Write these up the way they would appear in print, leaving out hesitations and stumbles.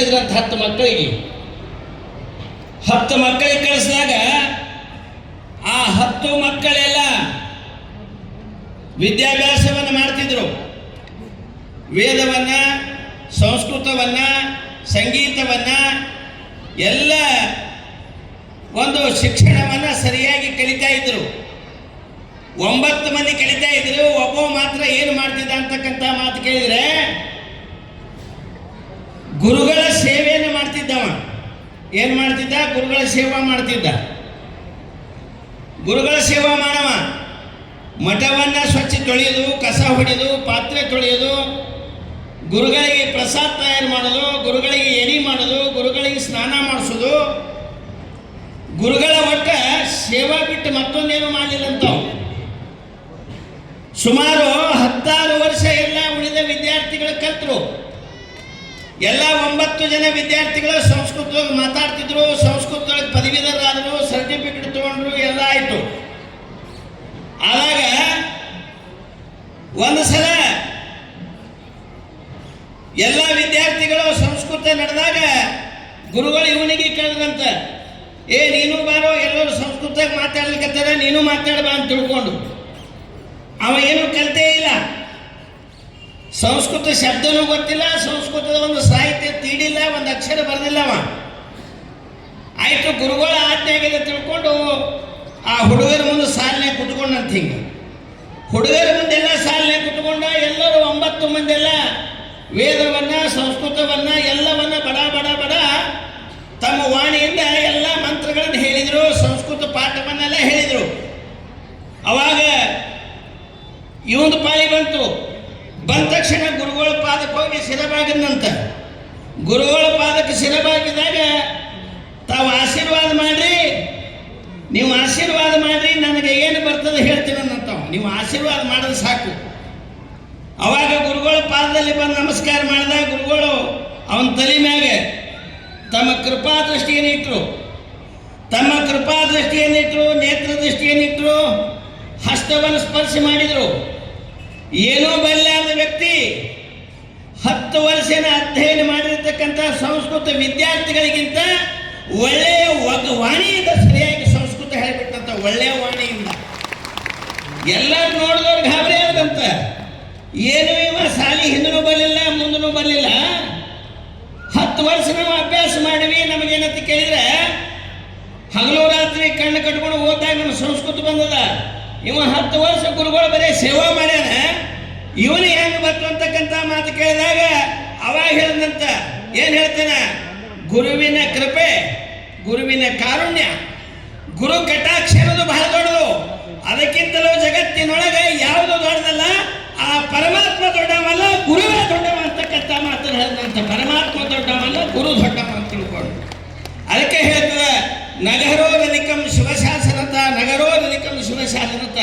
ಕಳಿಸಿದ್ರಂತ 10 ಮಕ್ಕಳಿಗೆ. 10 ಮಕ್ಕಳಿಗೆ ಕಳಿಸಿದಾಗ ಆ 10 ಮಕ್ಕಳೆಲ್ಲ ವಿದ್ಯಾಭ್ಯಾಸವನ್ನು ಮಾಡ್ತಿದ್ರು. ವೇದವನ್ನ, ಸಂಸ್ಕೃತವನ್ನ, ಸಂಗೀತವನ್ನ ಎಲ್ಲ ಒಂದು ಶಿಕ್ಷಣವನ್ನ ಸರಿಯಾಗಿ ಕಲಿತಾ ಇದ್ರು. 9 ಮಂದಿ ಕಲಿತಾ ಇದ್ರು. ಒಬ್ಬ ಮಾತ್ರ ಏನು ಮಾಡ್ತಿದ್ದ ಅಂತಕ್ಕಂಥ ಮಾತು ಕೇಳಿದ್ರೆ ಗುರುಗಳ ಸೇವೆಯನ್ನು ಮಾಡ್ತಿದ್ದವ. ಏನು ಮಾಡ್ತಿದ್ದ? ಗುರುಗಳ ಸೇವಾ ಮಾಡ್ತಿದ್ದ. ಗುರುಗಳ ಸೇವಾ ಮಾಡವ ಮಠವನ್ನ ಸ್ವಚ್ಛ ತೊಳೆಯೋದು, ಕಸ ಹೊಡೆಯೋದು, ಪಾತ್ರೆ ತೊಳೆಯೋದು, ಗುರುಗಳಿಗೆ ಪ್ರಸಾದ ತಯಾರು ಮಾಡೋದು, ಗುರುಗಳಿಗೆ ಎಣಿ ಮಾಡೋದು, ಗುರುಗಳಿಗೆ ಸ್ನಾನ ಮಾಡಿಸೋದು, ಗುರುಗಳ ಒಟ್ಟ ಸೇವಾ ಬಿಟ್ಟು ಮತ್ತೊಂದೇನು ಮಾಡಲಿಲ್ಲಂತ. ಸುಮಾರು 16 ವರ್ಷ ಎಲ್ಲ ಉಳಿದ ವಿದ್ಯಾರ್ಥಿಗಳು ಕಲ್ತರು. ಎಲ್ಲ 9 ಜನ ವಿದ್ಯಾರ್ಥಿಗಳು ಸಂಸ್ಕೃತವಾಗಿ ಮಾತಾಡ್ತಿದ್ರು, ಸಂಸ್ಕೃತದೊಳಗೆ ಪದವೀಧರರಾದರು, ಸರ್ಟಿಫಿಕೇಟ್ ತಗೊಂಡ್ರು, ಎಲ್ಲ ಆಯಿತು. ಆದಾಗ ಒಂದು ಸಲ ಎಲ್ಲ ವಿದ್ಯಾರ್ಥಿಗಳು ಸಂಸ್ಕೃತ ನಡೆದಾಗ ಗುರುಗಳು ಇವನಿಗೆ ಕೇಳಿದ್ರಂತ, ನೀನು ಬಾರೋ, ಎಲ್ಲರೂ ಸಂಸ್ಕೃತದಾಗ ಮಾತಾಡ್ಲಿಕ್ಕತ್ತಾರ, ನೀನು ಮಾತಾಡಬಾ ಅಂತ ತಿಳ್ಕೊಂಡು. ಅವ ಏನು ಕಲಿತೇ ಇಲ್ಲ, ಸಂಸ್ಕೃತ ಶಬ್ದನೂ ಗೊತ್ತಿಲ್ಲ, ಸಂಸ್ಕೃತದ ಒಂದು ಸಾಹಿತ್ಯ ತೀಡಿಲ್ಲ, ಒಂದು ಅಕ್ಷರ ಬರೆದಿಲ್ಲ ಅವ. ಆಯಿತು, ಗುರುಗಳ ಆಜ್ಞೆಗೆ ತಿಳ್ಕೊಂಡು ಆ ಹುಡುಗರ ಮುಂದೆ ಸಾಲಿನಾಗ ಕುತ್ಕೊಂಡಂತ. ಹಿಂಗೆ ಹುಡುಗರ ಮುಂದೆಲ್ಲ ಸಾಲಿನಾಗ ಕುತ್ಕೊಂಡ. ಎಲ್ಲರೂ 9 ಮಂದೆಲ್ಲ ವೇದವನ್ನ, ಸಂಸ್ಕೃತವನ್ನ ಎಲ್ಲವನ್ನ ಬಡ ಬಡ ಬಡ ತಮ್ಮ ವಾಣಿಯಿಂದ ಎಲ್ಲ ಮಂತ್ರಗಳನ್ನು ಹೇಳಿದರು, ಸಂಸ್ಕೃತ ಪಾಠವನ್ನೆಲ್ಲ ಹೇಳಿದರು. ಅವಾಗ ಇವೊಂದು ಪಾಳಿ ಬಂತು. ಬಂದ ತಕ್ಷಣ ಗುರುಗಳ ಪಾದಕ್ಕೆ ಹೋಗಿ ಶಿರಬಾಗಿದಂತ. ಗುರುಗಳ ಪಾದಕ್ಕೆ ಶಿರಬಾಗಿದಾಗ ತಾವು ಆಶೀರ್ವಾದ ಮಾಡ್ರಿ, ನೀವು ಆಶೀರ್ವಾದ ಮಾಡ್ರಿ, ನನಗೆ ಏನು ಬರ್ತದೆ ಹೇಳ್ತೀನಿ ಅನ್ನಂತಾವ. ನೀವು ಆಶೀರ್ವಾದ ಮಾಡೋದು ಸಾಕು. ಅವಾಗ ಗುರುಗಳ ಪಾದದಲ್ಲಿ ಬಂದು ನಮಸ್ಕಾರ ಮಾಡಿದ. ಗುರುಗಳು ಅವನ ತಲೆ ಮ್ಯಾಗೆ ತಮ್ಮ ಕೃಪಾ ದೃಷ್ಟಿಯನ್ನಿಟ್ಟರು, ನೇತ್ರ ದೃಷ್ಟಿಯನ್ನಿಟ್ಟರು, ಹಸ್ತವನ್ನು ಸ್ಪರ್ಶ ಮಾಡಿದರು. ಏನೋ ಬಲ್ಲಾದ ವ್ಯಕ್ತಿ 10 ವರ್ಷನ ಅಧ್ಯಯನ ಮಾಡಿರ್ತಕ್ಕಂಥ ಸಂಸ್ಕೃತ ವಿದ್ಯಾರ್ಥಿಗಳಿಗಿಂತ ಒಳ್ಳೆಯ ವಾಣಿಯಿಂದ ಸರಿಯಾಗಿ ಸಂಸ್ಕೃತ ಹೇಳಿಬಿಟ್ಟಂತ, ಒಳ್ಳೆಯ ವಾಣಿಯಿಂದ. ಎಲ್ಲರೂ ನೋಡಿದವ್ರು ಗಾಬರಿ ಆದಂತ. ಏನು ಇವ ಸಾಲಿ ಹಿಂದೂ ಬರಲಿಲ್ಲ, ಮುಂದೂ ಬರಲಿಲ್ಲ, 10 ವರ್ಷ ನಾವು ಅಭ್ಯಾಸ ಮಾಡಿವಿ, ನಮಗೇನಂತ ಕೇಳಿದ್ರೆ ಹಗಲು ರಾತ್ರಿ ಕಣ್ಣು ಕಟ್ಕೊಂಡು ಓದ್ದಾಗ ನಮ್ಮ ಸಂಸ್ಕೃತ ಬಂದದ. ಇವ 10 ವರ್ಷ ಗುರುಗಳು ಬರೀ ಸೇವಾ ಮಾಡ್ಯಾನ, ಇವನು ಹೆಂಗೆ ಬತ್ತು ಅಂತಕ್ಕಂಥ ಮಾತು ಕೇಳಿದಾಗ ಅವಾಗ ಹೇಳಿದಂತ. ಏನು ಹೇಳ್ತಾನೆ? ಗುರುವಿನ ಕೃಪೆ, ಗುರುವಿನ ಕಾರುಣ್ಯ, ಗುರು ಕಟಾಕ್ಷ ಅನ್ನೋದು ಬಹಳ ದೊಡ್ಡದು. ಅದಕ್ಕಿಂತಲೂ ಜಗತ್ತಿನೊಳಗೆ ಯಾವುದು ದೊಡ್ಡದಲ್ಲ, ಆ ಪರಮಾತ್ಮ ದೊಡ್ಡವಲ್ಲ, ಗುರುವೇ ದೊಡ್ಡವ ಅಂತಕ್ಕಂಥ ಮಾತನ್ನು ಹೇಳಿದಂತ. ಪರಮಾತ್ಮ ದೊಡ್ಡವಲ್ಲ, ಗುರು ದೊಡ್ಡವ ಅಂತ ತಿಳ್ಕೊಂಡು. ಅದಕ್ಕೆ ಹೇಳ್ತದೆ ನಗರೋರಧಿಕಂ ಶಿವಶಾಸನತ, ನಗರೋರಧಿಕಂ ಶಿವಶಾಸನತ.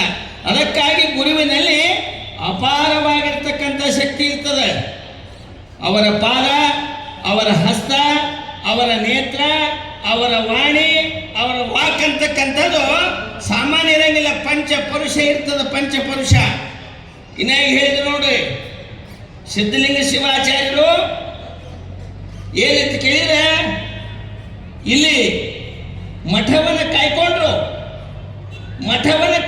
ಅದಕ್ಕಾಗಿ ಗುರುವಿನಲ್ಲಿ ಅಪಾರವಾಗಿರ್ತಕ್ಕಂಥ ಶಕ್ತಿ ಇರ್ತದೆ. ಅವರ ಪಾದ, ಅವರ ಹಸ್ತ, ಅವರ ನೇತ್ರ, ಅವರ ವಾಣಿ, ಅವರ ವಾಕ್ ಅಂತಕ್ಕಂಥದ್ದು ಸಾಮಾನ್ಯ ಇರಂಗಿಲ್ಲ. ಪಂಚಪುರುಷ ಇರ್ತದೆ, ಪಂಚಪುರುಷ. ಇನ್ನಾಗಿ ಹೇಳಿದ್ರು ನೋಡ್ರಿ, ಸಿದ್ಧಲಿಂಗ ಶಿವಾಚಾರ್ಯರು ಏನಂತ ಕೇಳಿದ್ರೆ ಇಲ್ಲಿ ಮಠವನ್ನು ಕಾಯ್ಕೊಂಡ್ರು, ಮಠವನ್ನು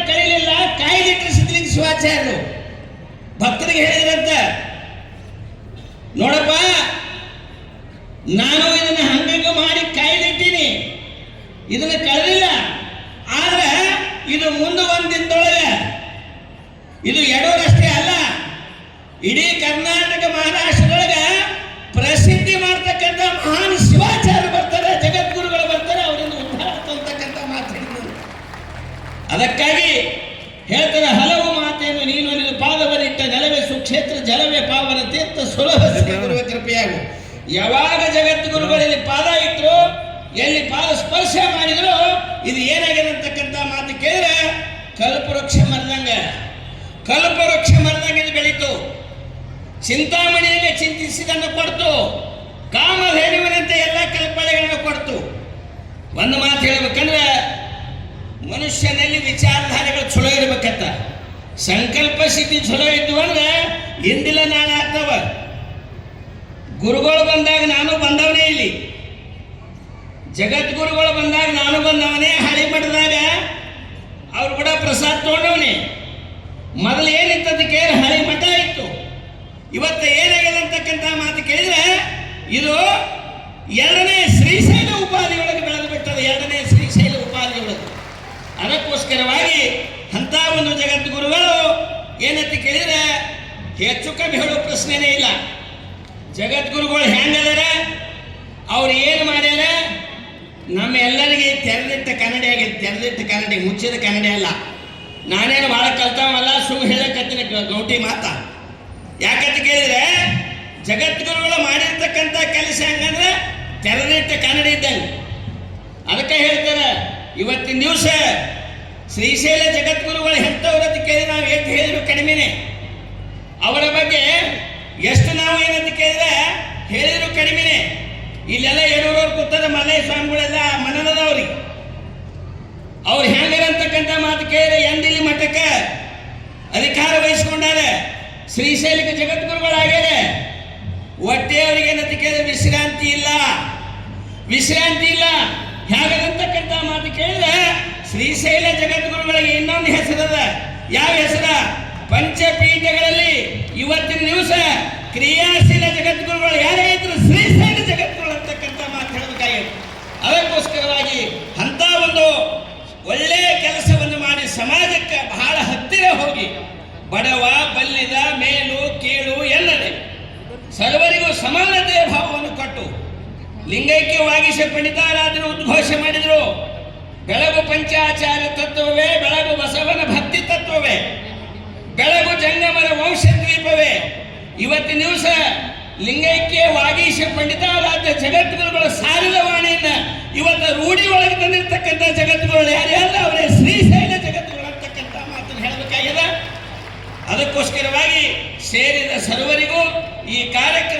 ಕಳಿಲಿಲ್ಲ, ಕಾಯ್ದಿಟ್ರು ಸಿದ್ಧಲಿಂಗ ಶಿವಾಚಾರ್ಯರು. ಭಕ್ತರಿಗೆ ಹೇಳಿದ್ರಂತ, ನೋಡಪ್ಪ, ನಾನು ಇದನ್ನು ಹಂಗಂಗ ಮಾಡಿ ಕಾಯ್ದಿಟ್ಟೀನಿ, ಇದನ್ನು ಕಳೆದಿಲ್ಲ. ಆದ್ರೆ ಇದು ಮುಂದೆ 1 ದಿನದೊಳಗೆ ಇದು ಎಡೋರಷ್ಟೇ ಅಲ್ಲ, ಇಡೀ ಕರ್ನಾಟಕ ಮಹಾರಾಷ್ಟ್ರದೊಳಗೆ ಪ್ರಸಿದ್ಧಿ ಮಾಡ್ತಕ್ಕಂಥ ಮಹಾನ್ ಶಿವಾಚಾರ್ಯ ಬರ್ತಾರೆ, ಜಗದ್ಗುರುಗಳು ಬರ್ತಾರೆ, ಅವರಿಂದ ಉದ್ಧಾರ ಅಂತಕ್ಕಂಥ ಮಾತು ಹೇಳಿದ್ರು. ಅದಕ್ಕಾಗಿ ಹೇಳ್ತಾರೆ, ಹಲವು ಮಾತೆಯನ್ನು ನೀನು ನಿನ್ನ ಪಾದವನ್ನಿಟ್ಟ ನೆಲವೇ ಸುಕ್ಷೇತ್ರ, ಜಲವೇ ಪಾವನ ತೀರ್ಥ, ಸುಲಭ ಗುರುವೆ ಕೃಪೆಯಾಗು. ಯಾವಾಗ ಜಗದ್ಗುರುಗಳಲ್ಲಿ ಪಾದ ಇಟ್ಟರು, ಎಲ್ಲಿ ಪಾದ ಸ್ಪರ್ಶ ಮಾಡಿದ್ರು, ಇದು ಏನಾಗಿದೆ ಅಂತಕ್ಕಂಥ ಮಾತು ಕೇಳಿದ್ರೆ ಕಲ್ಪವೃಕ್ಷ ಮರದಂಗೆ ಇದು ಬೆಳೀತು. ಚಿಂತಾಮಣಿಯಲ್ಲಿ ಚಿಂತಿಸಿದನ್ನು ಕೊಡ್ತು, ಕಾಮಧೇನುವಿನಂತೆ ಎಲ್ಲ ಕಲ್ಪನೆಗಳನ್ನು ಕೊಡ್ತು. ಒಂದು ಮಾತು ಹೇಳ್ಬೇಕಂದ್ರೆ ಮನುಷ್ಯನಲ್ಲಿ ವಿಚಾರಧಾರೆಗಳು ಚಲೋ ಇರ್ಬೇಕಂತ. ಸಂಕಲ್ಪ ಸಿದ್ಧಿ ಚಲೋ ಇದ್ದು ಅಂದ್ರೆ ಇಂದಿಲ್ಲ ನಾಳೆ ಆಗ್ತವ. ಗುರುಗಳು ಬಂದಾಗ ನಾನು ಬಂದವನೇ, ಇಲ್ಲಿ ಜಗದ್ಗುರುಗಳು ಬಂದಾಗ ನಾನು ಬಂದವನೇ, ಹಳಿ ಮಠದಾಗ ಅವ್ರು ಕೂಡ ಪ್ರಸಾದ ತಗೊಂಡವನೇ. ಮೊದಲು ಏನಿತ್ತದಕ್ಕೆ ಹಳಿ ಮಠ ಇತ್ತು. ಇವತ್ತು ಏನಾಗಿದೆ ಅಂತಕ್ಕಂಥ ಮಾತು ಕೇಳಿದ್ರೆ ಇದು ಎರಡನೇ ಶ್ರೀಶೈಲ ಉಪಾಧಿಯೊಳಗೆ ಬೆಳೆದು ಬಿಟ್ಟது, ಎರಡನೇ ಶ್ರೀಶೈಲ ಉಪಾಧಿಯೊಳಗೆ. ಅದಕ್ಕೋಸ್ಕರವಾಗಿ ಅಂತ ಒಂದು ಜಗದ್ಗುರುಗಳು ಏನಂತ ಕೇಳಿದ್ರೆ ಹೆಚ್ಚು ಕಮ್ಮಿ ಹೇಳೋ ಪ್ರಶ್ನೆನೇ ಇಲ್ಲ. ಜಗದ್ಗುರುಗಳು ಹೆಂಗದಾರ, ಅವ್ರು ಏನು ಮಾಡ್ಯಾರ, ನಮ್ಮ ಎಲ್ಲರಿಗೆ ತೆರೆದಿಟ್ಟ ಕನ್ನಡಿ ಆಗಿದೆ. ತೆರೆದಿಟ್ಟ ಕನ್ನಡಿ, ಮುಚ್ಚಿದ ಕನ್ನಡಿ ಅಲ್ಲ. ನಾನೇನು ಭಾಳ ಕಲ್ತಾವಲ್ಲ, ಸುಳ್ಳು ಹೇಳಕತ್ತೀನಿ ಗೌಟಿ ಮಾತ. ಯಾಕಂತ ಕೇಳಿದ್ರೆ ಜಗದ್ಗುರುಗಳು ಮಾಡಿರ್ತಕ್ಕಂಥ ಕೆಲಸ ಹೆಂಗಂದ್ರೆ ತೆರೆದಿಟ್ಟ ಕನ್ನಡಿ ಇದ್ದಂಗೆ. ಅದಕ್ಕೆ ಹೇಳ್ತಾರೆ ಇವತ್ತಿನ ದಿವಸ ಶ್ರೀಶೈಲ ಜಗದ್ಗುರುಗಳು ಎಂಥವ್ರು ಅಂತ ಕೇಳಿ ನಾವು ಎಷ್ಟು ಹೇಳಿದ್ರು ಕಡಿಮೆನೆ. ಅವರ ಬಗ್ಗೆ ಎಷ್ಟು ನಾವು ಏನಂತ ಕೇಳಿದ್ರೆ ಹೇಳಿದ್ರು ಕಡಿಮೆನೆ. ಇಲ್ಲೆಲ್ಲ ಯಡೂರವ್ರು ಕೂತಾರೆ, ಮಲ್ಲಯ್ಯ ಸ್ವಾಮಿಗಳೆಲ್ಲ ಮನನದವ್ರಿಗೆ. ಅವ್ರು ಹೆಂಗರಂತಕ್ಕಂಥ ಮಾತು ಕೇಳಿದ್ರೆ ಎಂದಿಲ್ಲಿ ಮಠಕ್ಕೆ ಅಧಿಕಾರ ವಹಿಸ್ಕೊಂಡಾರೆ, ಶ್ರೀಶೈಲಕ್ಕೆ ಜಗದ್ಗುರುಗಳಾಗ್ಯಾರೆ. ಒಟ್ಟೆ ಅವರಿಗೆ ಏನಂತ ಕೇಳಿದ್ರೆ ವಿಶ್ರಾಂತಿ ಇಲ್ಲ, ವಿಶ್ರಾಂತಿ ಇಲ್ಲ. ಹೇಗಂತಕ್ಕಂಥ ಮಾತು ಕೇಳಿದ್ರೆ ಶ್ರೀಶೈಲ ಜಗದ್ಗುರುಗಳಿಗೆ ಇನ್ನೊಂದು ಹೆಸರದ. ಯಾವ ಹೆಸರ? ಪಂಚಪೀಠಗಳಲ್ಲಿ ಇವತ್ತಿನ ದಿವಸ ಕ್ರಿಯಾಶೀಲ ಜಗದ್ಗುರುಗಳು ಯಾರೇ ಇದ್ರು ಶ್ರೀಶೈಲ ಜಗದ್ಗುರು ಅಂತಕ್ಕಂಥ ಮಾತು ಹೇಳಬೇಕಾಗಿದೆ. ಅದಕ್ಕೋಸ್ಕರವಾಗಿ ಅಂತ ಒಂದು ಒಳ್ಳೆಯ ಕೆಲಸವನ್ನು ಮಾಡಿ ಸಮಾಜಕ್ಕೆ ಬಹಳ ಹತ್ತಿರ ಹೋಗಿ ಬಡವ ಬಲ್ಲಿದ ಮೇಲು ಕೀಳು ಎಲ್ಲದೆ ಸರ್ವರಿಗೂ ಸಮಾನತೆಯ ಭಾವವನ್ನು ಕೊಟ್ಟು ಲಿಂಗೈಕ್ಯವಾಗಿಸ ಪಂಡಿತಾರಾದರೂ ಉದ್ಘೋಷ ಮಾಡಿದರು. ಬೆಳಗು ಪಂಚಾಚಾರ್ಯ ತತ್ವವೇ, ಬೆಳಗು ಬಸವನ ಭಕ್ತಿ ತತ್ವವೇ, ಬೆಳಗು ಜಂಗಮರ ವಂಶದ್ವೀಪವೇ. ಇವತ್ತಿನ ದಿವಸ ಲಿಂಗೈಕ್ಯ ವಾಗೀಶ ಪಂಡಿತಾರಾಧ್ಯ ಜಗದ್ಗುರುಗಳ ಸಾರಿದ ವಾಣಿಯಿಂದ ಇವತ್ತು ರೂಢಿ ಒಳಗೆ ತಂದಿರ್ತಕ್ಕಂಥ ಜಗದ್ಗುರುಗಳು ಯಾರ್ಯಾರು ಅವರೇ ಶ್ರೀಶೈಲ ಜಗದ್ಗುರು ಅಂತಕ್ಕಂಥ ಮಾತನ್ನು ಹೇಳಬೇಕಾಗಿದೆ. ಅದಕ್ಕೋಸ್ಕರವಾಗಿ ಸೇರಿದ ಸರ್ವರಿಗೂ ಈ ಕಾರ್ಯಕ್ರಮ